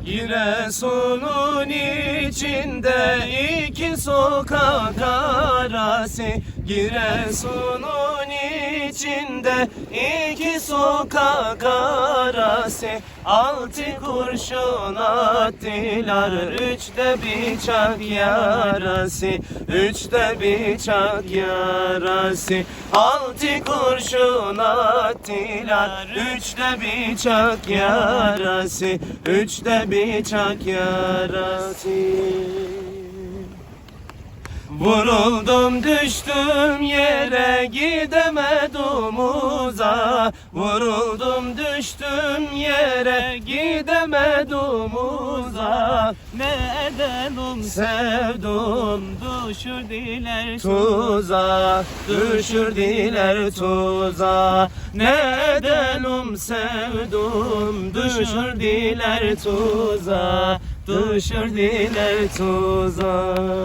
Giresun'un içinde iki sokak arası, Giresun'un içinde iki sokak arası. Altı kurşun attılar, üçte bıçak yarası, üçte bıçak yarası. Altı kurşun attılar, üçte bıçak yarası, üçte bıçak yarası. Vuruldum düştüm yere, gidemedim uzağa. Vuruldum düştüm yere, gidemedim uzağa. Ne edelim Sevdum düşürdüler tuzağa, düşürdüler tuzağa. Ne edelim sevdum, düşürdüler tuzağa, düşürdüler tuzağa.